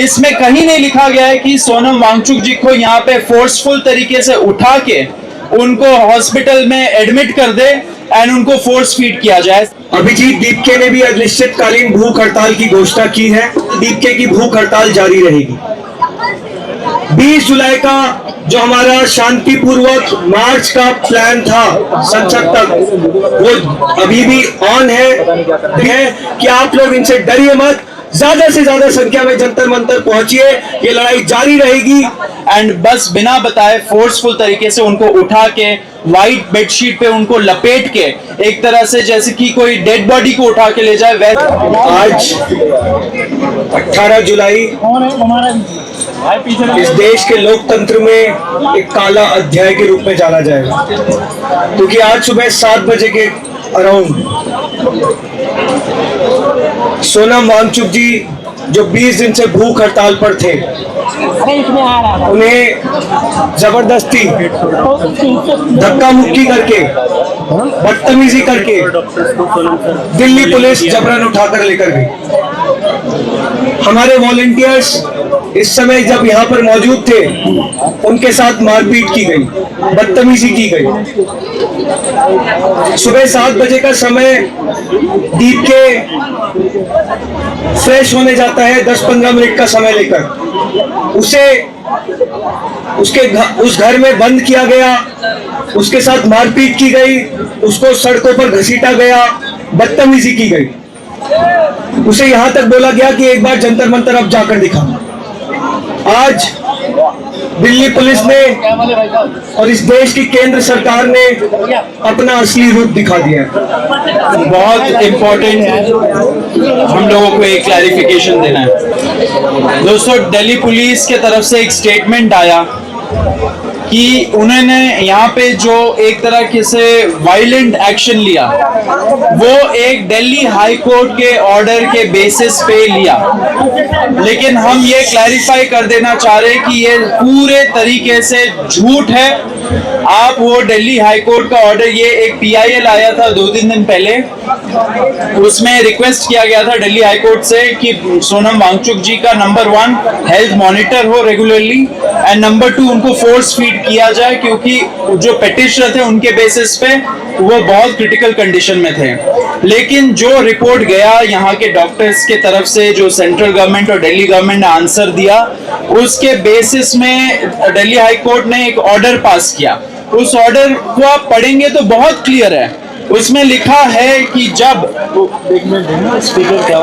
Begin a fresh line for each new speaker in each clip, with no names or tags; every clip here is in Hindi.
इसमें कहीं नहीं लिखा गया है कि सोनम वांगचुक जी को यहाँ पे फोर्सफुल तरीके से उठा के उनको हॉस्पिटल में एडमिट कर दे एंड उनको फोर्स फीड किया जाए।
अभिजीत दीपके ने भी अनिश्चितकालीन भूख हड़ताल की घोषणा की है। दीपके की भूख हड़ताल जारी रहेगी। 20 जुलाई का जो हमारा शांतिपूर्वक मार्च का प्लान था संसद तक, वो अभी भी ऑन है कि आप लोग इनसे डरिए मत, ज्यादा से ज्यादा संख्या में जंतर मंतर पहुंचिए, ये लड़ाई जारी रहेगी।
एंड बस बिना बताए फोर्सफुल तरीके से उनको उठा के व्हाइट बेडशीट पे उनको लपेट के एक तरह से जैसे कि कोई डेड बॉडी को उठा के ले जाए वैसे।
आज 18 जुलाई इस देश के लोकतंत्र में एक काला अध्याय के रूप में जाना जाएगा, क्योंकि आज सुबह 7 बजे के अराउंड सोनम वांगचुक जी जो 20 दिन से भूख हड़ताल पर थे, उन्हें जबरदस्ती धक्का मुक्की करके बदतमीजी करके दिल्ली पुलिस जबरन उठाकर लेकर गई। हमारे वॉलंटियर्स इस समय जब यहाँ पर मौजूद थे, उनके साथ मारपीट की गई, बदतमीजी की गई। सुबह 7 बजे का समय दीप के फ्रेश होने जाता है, 10-15 मिनट का समय लेकर उसे उस घर में बंद किया गया, उसके साथ मारपीट की गई, उसको सड़कों पर घसीटा गया, बदतमीजी की गई। उसे यहां तक बोला गया कि एक बार जंतर मंतर अब जाकर दिखा। आज दिल्ली पुलिस ने और इस देश की केंद्र सरकार ने अपना असली रूप दिखा दिया है।
बहुत इंपॉर्टेंट हम लोगों को एक क्लैरिफिकेशन देना है। दोस्तों, दिल्ली पुलिस के तरफ से एक स्टेटमेंट आया कि उन्होंने यहाँ पे जो एक तरह से वायलेंट एक्शन लिया वो एक दिल्ली हाई कोर्ट के ऑर्डर के बेसिस पे लिया, लेकिन हम ये क्लैरिफाई कर देना चाह रहे हैं कि ये पूरे तरीके से झूठ है। आप वो दिल्ली हाई कोर्ट का ऑर्डर, ये एक PIL आया था 2-3 दिन पहले, उसमें रिक्वेस्ट किया गया था दिल्ली हाई कोर्ट से कि सोनम वांगचुक जी का नंबर 1 हेल्थ मॉनिटर हो रेगुलरली एंड नंबर 2 उनको फोर्स फीड किया जाए, क्योंकि जो पेटिशनर थे उनके बेसिस पे वो बहुत क्रिटिकल कंडीशन में थे। लेकिन जो रिपोर्ट गया यहाँ के डॉक्टर्स के तरफ से, जो सेंट्रल गवर्नमेंट और दिल्ली गवर्नमेंट ने आंसर दिया, उसके बेसिस में दिल्ली हाई कोर्ट ने एक ऑर्डर पास किया। उस ऑर्डर को आप पढ़ेंगे तो बहुत क्लियर है। उसमें लिखा है कि जब स्पीकर क्या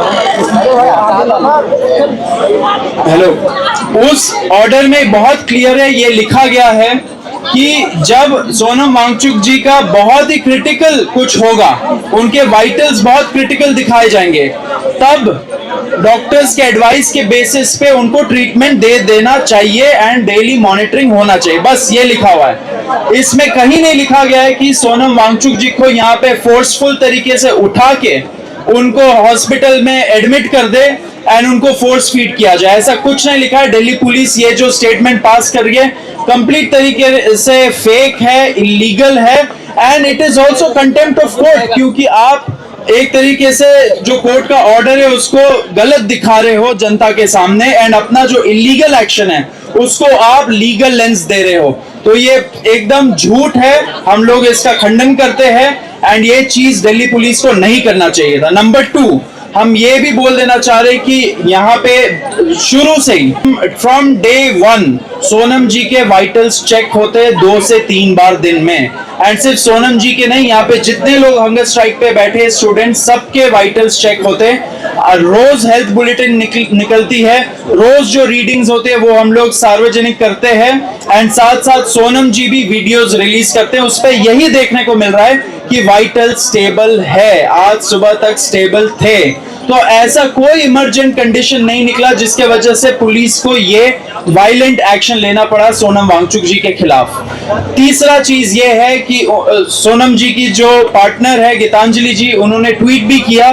हेलो, उस ऑर्डर में बहुत क्लियर है, ये लिखा गया है कि जब सोनम वांगचुक जी का बहुत ही क्रिटिकल कुछ होगा, उनके वाइटल्स बहुत क्रिटिकल दिखाए जाएंगे, तब डॉक्टर्स के एडवाइस के बेसिस पे उनको ट्रीटमेंट दे देना चाहिए एंड डेली मॉनिटरिंग होना चाहिए। बस ये लिखा हुआ है। इसमें कहीं नहीं लिखा गया है कि सोनम वांगचुक जी को यहाँ पे फोर्सफुल तरीके से उठा के उनको हॉस्पिटल में एडमिट कर दे एंड उनको फोर्स फीड किया जाए, ऐसा कुछ नहीं लिखा है। दिल्ली पुलिस ये जो स्टेटमेंट पास कर रही है कंप्लीट तरीके से फेक है, इलीगल है and it is also contempt of court, क्योंकि आप एक तरीके से जो कोर्ट का ऑर्डर है उसको गलत दिखा रहे हो जनता के सामने एंड अपना जो इलीगल एक्शन है उसको आप लीगल लेंस दे रहे हो। तो ये एकदम झूठ है, हम लोग इसका खंडन करते हैं एंड ये चीज दिल्ली पुलिस को नहीं करना चाहिए था। नंबर 2, हम ये भी बोल देना चाह रहे कि यहाँ पे शुरू से ही फ्रॉम डे 1 सोनम जी के वाइटल्स चेक होते 2 से 3 बार दिन में एंड सिर्फ सोनम जी के नहीं, यहाँ पे जितने लोग हंगर स्ट्राइक पे बैठे स्टूडेंट, सबके वाइटल्स चेक होते। रोज हेल्थ बुलेटिन निकलती है, रोज जो रीडिंग्स होते हैं वो हम लोग सार्वजनिक करते हैं एंड साथ साथ सोनम जी भी वीडियोस रिलीज करते हैं। उस पर यही देखने को मिल रहा है कि वाइटल स्टेबल है, आज सुबह तक स्टेबल थे। तो ऐसा कोई इमरजेंट कंडीशन नहीं निकला जिसके वजह से पुलिस को ये वायलेंट एक्शन लेना पड़ा सोनम वांगचुक जी के खिलाफ। तीसरा चीज ये है कि सोनम जी की जो पार्टनर है गीतांजलि जी, उन्होंने ट्वीट भी किया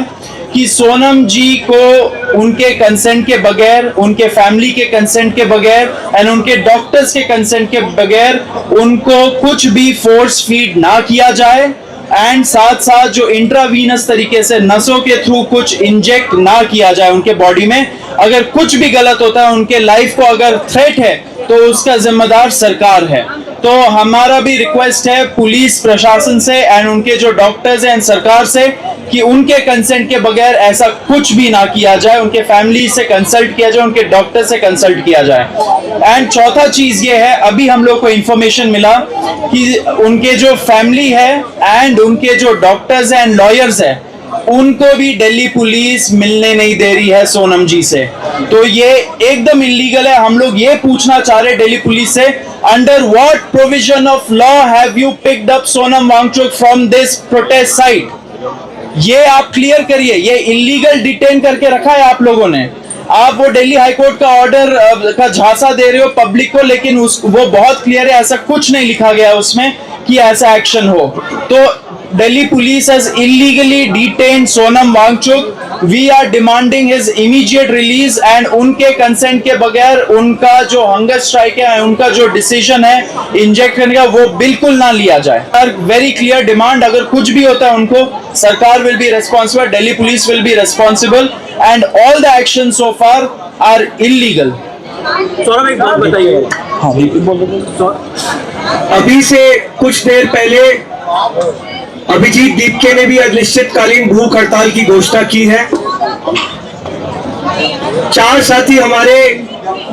कि सोनम जी को उनके कंसेंट के बगैर, उनके फैमिली के कंसेंट के बगैर एंड उनके डॉक्टर्स के कंसेंट के बगैर उनको कुछ भी फोर्स फीड ना किया जाए एंड साथ साथ जो इंट्रावीनस तरीके से नसों के थ्रू कुछ इंजेक्ट ना किया जाए उनके बॉडी में। अगर कुछ भी गलत होता है, उनके लाइफ को अगर थ्रेट है, तो उसका जिम्मेदार सरकार है। तो हमारा भी रिक्वेस्ट है पुलिस प्रशासन से एंड उनके जो डॉक्टर्स हैं एंड सरकार से कि उनके कंसेंट के बगैर ऐसा कुछ भी ना किया जाए, उनके फैमिली से कंसल्ट किया जाए, उनके डॉक्टर से कंसल्ट किया जाए। एंड चौथा चीज ये है, अभी हम लोग को इंफॉर्मेशन मिला कि उनके जो फैमिली है एंड उनके जो डॉक्टर्स एंड लॉयर्स है, उनको भी दिल्ली पुलिस मिलने नहीं दे रही है सोनम जी से। तो ये एकदम इलीगल है। हम लोग ये पूछना चाह रहे हैं दिल्ली पुलिस से, under what provision of law have you picked up Sonam Wangchuk from this protest site? ये आप क्लियर करिए। ये इलीगल डिटेन करके रखा है आप लोगों ने। आप वो दिल्ली हाईकोर्ट का ऑर्डर का झांसा दे रहे हो पब्लिक को, लेकिन वो बहुत क्लियर है, ऐसा कुछ नहीं लिखा गया है उसमें कि ऐसा एक्शन हो। तो Delhi police has illegally detained Sonam Wangchuk. We are demanding his immediate release and उनके कंसेंट के बगैर उनका जो हंगर स्ट्राइक है, उनका जो डिसीजन है इंजेक्ट करने का, वो बिल्कुल ना लिया जाए। वेरी क्लियर डिमांड, अगर कुछ भी होता है उनको, सरकार will be responsible, Delhi police will be responsible and all the action so far are illegal.
Saurabh एक बात बताइए।
हाँ बिल्कुल।
अभी से कुछ देर पहले अभिजीत दीपके ने भी अनिश्चितकालीन भूख हड़ताल की घोषणा की है। 4 साथी हमारे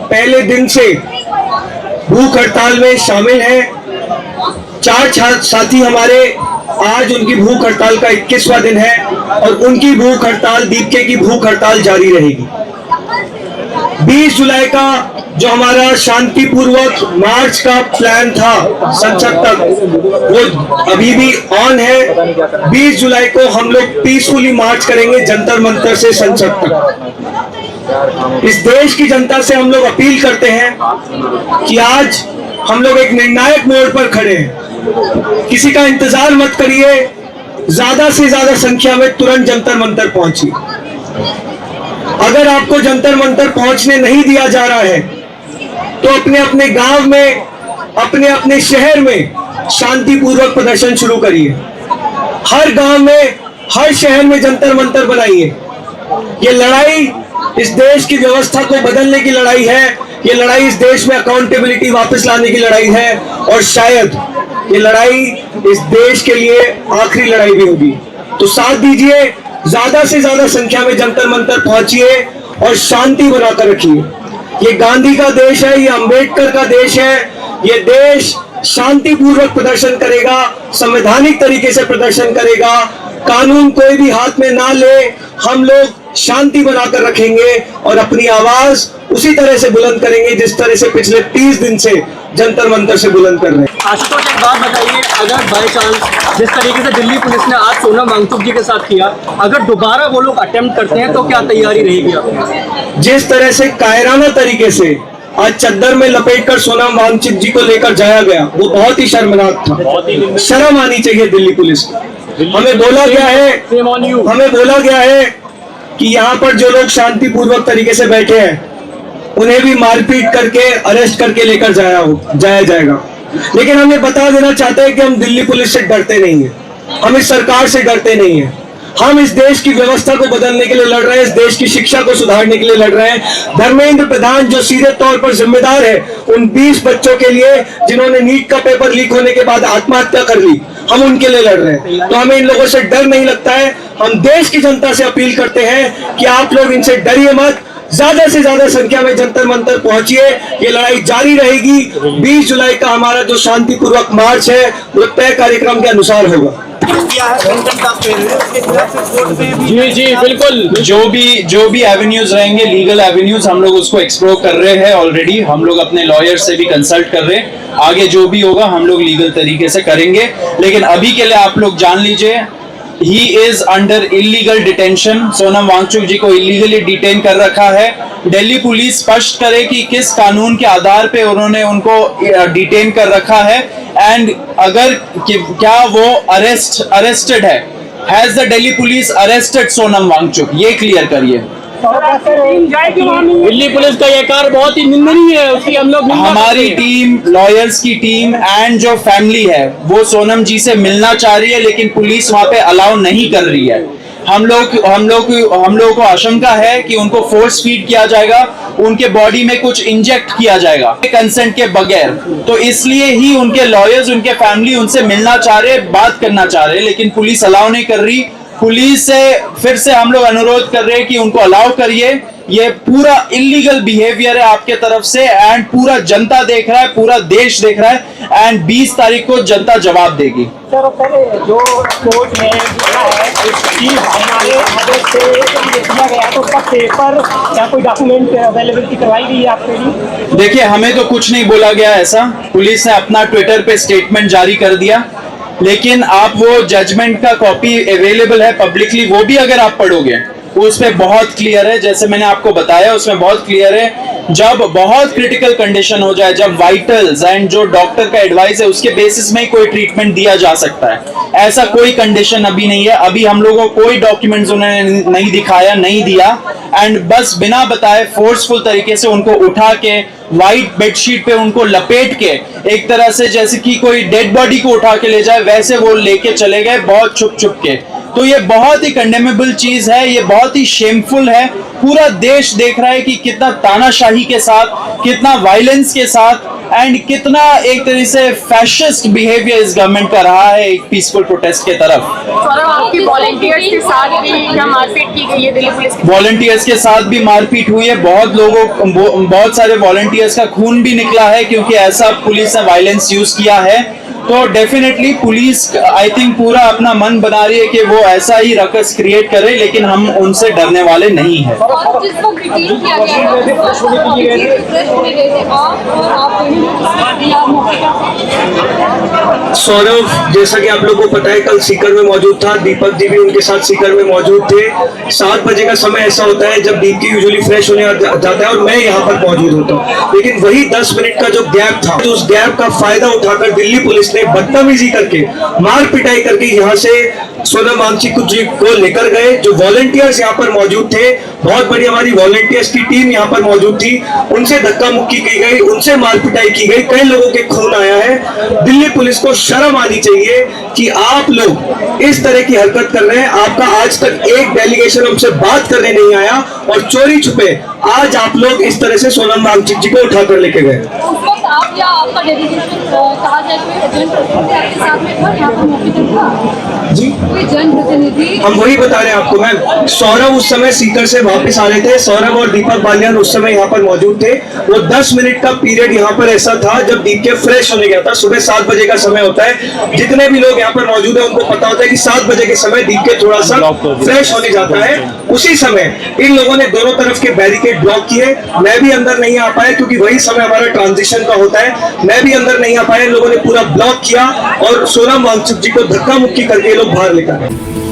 पहले दिन से भूख हड़ताल में शामिल हैं। 4 साथी हमारे आज उनकी भूख हड़ताल का 21वां दिन है और उनकी भूख हड़ताल, दीपके की भूख हड़ताल जारी रहेगी। 20 जुलाई का जो हमारा शांतिपूर्वक मार्च का प्लान था संसद तक, वो अभी भी ऑन है। 20 जुलाई को हम लोग पीसफुली मार्च करेंगे जंतर मंतर से संसद तक। इस देश की जनता से हम लोग अपील करते हैं कि आज हम लोग एक निर्णायक मोड़ पर खड़े हैं। किसी का इंतजार मत करिए, ज्यादा से ज्यादा संख्या में तुरंत जंतर मंतर पहुंचिए। अगर आपको जंतर मंतर पहुंचने नहीं दिया जा रहा है, तो अपने अपने गांव में, अपने अपने शहर में शांतिपूर्वक प्रदर्शन शुरू करिए। हर गांव में, हर शहर में जंतर मंतर बनाइए। ये लड़ाई इस देश की व्यवस्था को बदलने की लड़ाई है। ये लड़ाई इस देश में अकाउंटेबिलिटी वापस लाने की लड़ाई है और शायद ये लड़ाई इस देश के लिए आखिरी लड़ाई भी होगी। तो साथ दीजिए, ज्यादा से ज्यादा संख्या में जंतर मंतर पहुंचिए और शांति बनाकर रखिए। ये गांधी का देश है, ये अंबेडकर का देश है। ये देश शांतिपूर्वक प्रदर्शन करेगा, संवैधानिक तरीके से प्रदर्शन करेगा। कानून कोई भी हाथ में ना ले, हम लोग शांति बनाकर रखेंगे और अपनी आवाज उसी तरह से बुलंद करेंगे जिस तरह से पिछले 30 दिन से जंतर मंतर से बुलंद कर रहे हैं।
आशुतोष एक बात बताइए, अगर बाय चांस जिस तरीके से दिल्ली पुलिस ने आज सोनम वांगचुक जी के साथ किया, अगर दोबारा वो लोग अटेम्प्ट करते हैं तो क्या तैयारी रहेगी आपकी?
जिस तरह से कायराना तरीके से आज चद्दर में लपेटकर सोनम वांगचुक जी को लेकर जाया गया, वो बहुत ही शर्मनाक था। शर्म आनी चाहिए दिल्ली पुलिस को। हमें बोला गया है कि यहाँ पर जो लोग शांतिपूर्वक तरीके से बैठे हैं उन्हें भी मारपीट करके अरेस्ट करके लेकर जाया जाएगा। लेकिन हम ये बता देना चाहते हैं कि हम दिल्ली पुलिस से डरते नहीं हैं, हम इस सरकार से डरते नहीं हैं। हम इस देश की व्यवस्था को बदलने के लिए लड़ रहे हैं, इस देश की शिक्षा को सुधारने के लिए लड़ रहे हैं। धर्मेंद्र प्रधान जो सीधे तौर पर जिम्मेदार है उन 20 बच्चों के लिए जिन्होंने नीट का पेपर लीक होने के बाद आत्महत्या कर ली, हम उनके लिए लड़ रहे हैं। तो हमें इन लोगों से डर नहीं लगता है। हम देश की जनता से अपील करते हैं कि आप लोग इनसे डरिए मत, ज्यादा से ज्यादा संख्या में जंतर मंतर पहुंचिए। ये लड़ाई जारी रहेगी। 20 जुलाई का हमारा जो शांतिपूर्वक मार्च है वो तय कार्यक्रम के अनुसार होगा।
जी बिल्कुल, जो भी एवेन्यूज रहेंगे, लीगल एवेन्यूज, हम लोग उसको एक्सप्लोर कर रहे हैं ऑलरेडी। हम लोग अपने लॉयर से भी कंसल्ट कर रहे हैं। आगे जो भी होगा हम लोग लीगल तरीके से करेंगे। लेकिन अभी के लिए आप लोग जान लीजिए, he is under illegal detention. Sonam Wangchuk ji को इलीगली डिटेन कर रखा है। दिल्ली पुलिस स्पष्ट करे कि किस कानून के आधार पे उन्होंने उनको डिटेन कर रखा है एंड अगर क्या वो अरेस्टेड है। Has the Delhi police arrested Sonam Wangchuk? ये क्लियर करिए।
दिल्ली पुलिस का ये कार्य बहुत ही निंदनीय है, उसकी हम लोग निंदा
हमारी
करते हैं।
टीम, लॉयर्स की टीम एंड जो फैमिली है वो सोनम जी से मिलना चाह रही है, लेकिन पुलिस वहां पे अलाउ नहीं कर रही है। हम लोग को आशंका है कि उनको फोर्स फीड किया जाएगा, उनके बॉडी में कुछ इंजेक्ट किया जाएगा कंसेंट के बगैर। तो इसलिए ही उनके लॉयर्स, उनके फैमिली उनसे मिलना चाह रहे, बात करना चाह रहे, लेकिन पुलिस अलाउ नहीं कर रही। पुलिस से फिर से हम लोग अनुरोध कर रहे हैं कि उनको अलाउ करिए। ये पूरा इलीगल बिहेवियर है आपके तरफ से एंड पूरा जनता देख रहा है, पूरा देश देख रहा है एंड 20 तारीख को जनता जवाब देगी।
सर, पहले जो कोर्ट में लिखा है कि हमारे आदेश से ये किया गया, तो उसका पेपर या कोई डॉक्यूमेंट अवेलेबिलिटी करवाई गई है आपके लिए?
देखिए, हमें तो कुछ नहीं बोला गया ऐसा। पुलिस ने अपना ट्विटर पे स्टेटमेंट जारी कर दिया, लेकिन आप वो जजमेंट का कॉपी अवेलेबल है पब्लिकली, वो भी अगर आप पढ़ोगे उस पे बहुत क्लियर है, जैसे मैंने आपको बताया उसमें बहुत क्लियर है। जब बहुत क्रिटिकल कंडीशन हो जाए, जब वाइटल्स एंड जो डॉक्टर का एडवाइस है उसके बेसिस में ही कोई ट्रीटमेंट दिया जा सकता है। ऐसा कोई कंडीशन अभी नहीं है। अभी हम लोगों को कोई डॉक्यूमेंट्स उन्होंने नहीं दिखाया, नहीं दिया एंड बस बिना बताए फोर्सफुल तरीके से उनको उठा के व्हाइट बेडशीट पे उनको लपेट के, एक तरह से जैसे कि कोई डेड बॉडी को उठा के ले जाए वैसे वो लेके चले गए, बहुत छुप छुप के। तो ये बहुत ही कंडेमेबल चीज है, ये बहुत ही शेमफुल है। पूरा देश देख रहा है कि कितना तानाशाही के साथ, कितना वायलेंस के साथ एंड कितना एक तरह से फैशिस्ट बिहेवियर इस गवर्नमेंट का रहा है एक पीसफुल प्रोटेस्ट के तरफ।
सौरभ, आपकी वॉलंटियर्स के साथ भी क्या मारपीट की गई है दिल्ली पुलिस की?
वॉलंटियर्स के साथ भी मारपीट हुई है। बहुत सारे वॉलंटियर्स का खून भी निकला है क्योंकि ऐसा पुलिस ने वायलेंस यूज किया है। तो डेफिनेटली पुलिस आई थिंक पूरा अपना मन बना रही है कि वो ऐसा ही रकस क्रिएट करे, लेकिन हम उनसे डरने वाले नहीं हैं।
और जिस वक्त डिटेन किया गया है, प्रेस में गए थे आप और आप
सौरभ, जैसा कि आप लोगों को पता है, कल सीकर में मौजूद था, दीपक जी भी उनके साथ सीकर में मौजूद थे। 7 बजे का समय ऐसा होता है जब दीप की यूजुअली फ्रेश होने जाता है और मैं यहाँ पर मौजूद होता हूँ, लेकिन वही 10 मिनट का जो गैप था, तो उस गैप का फायदा उठाकर दिल्ली पुलिस ने बदतमीजी करके, मार पिटाई करके यहाँ से सोनम वांगचुक जी को लेकर गए। जो वॉलंटियर्स यहाँ पर मौजूद थे, बहुत बड़ी हमारी वॉलंटियर्स की टीम यहाँ पर मौजूद थी, उनसे धक्का मुक्की की गई, उनसे मार पिटाई की गई, कई लोगों के खून आया है। दिल्ली पुलिस को शर्म आनी चाहिए कि आप लोग इस तरह की हरकत कर रहे हैं। आपका आज तक एक डेलीगेशन हमसे बात करने नहीं आया और चोरी छुपे आज आप लोग इस तरह से सोनम वांगचुक जी को उठाकर लेके गए।
उस वक्त आप या आपका डेलीगेशन कहा जाए कोई जनप्रतिनिधि आपके साथ में था यहाँ पर मौके पर था?
जी,
कोई जनप्रतिनिधि?
हम वही बता रहे हैं आपको मैम। सौरभ उस समय सीकर से वापस आ रहे थे, सौरभ और दीपक बालियान उस समय यहाँ पर मौजूद थे। वो 10 मिनट का पीरियड यहाँ पर ऐसा था जब दीप के फ्रेश होने गया था। सुबह 7 बजे का समय होता है, जितने भी लोग यहाँ पर मौजूद है उनको पता होता है कि 7 बजे के समय दीप के थोड़ा सा फ्रेश होने जाता है। उसी समय इन लोगों ने दोनों तरफ के बैरिकेड ब्लॉक किए। मैं भी अंदर नहीं आ पाया क्योंकि वही समय हमारा ट्रांजिशन का होता है। मैं भी अंदर नहीं आ पाया, इन लोगों ने पूरा ब्लॉक किया और सोनम वांगचुक जी को धक्का मुक्की करके ये लोग बाहर लेकर गए।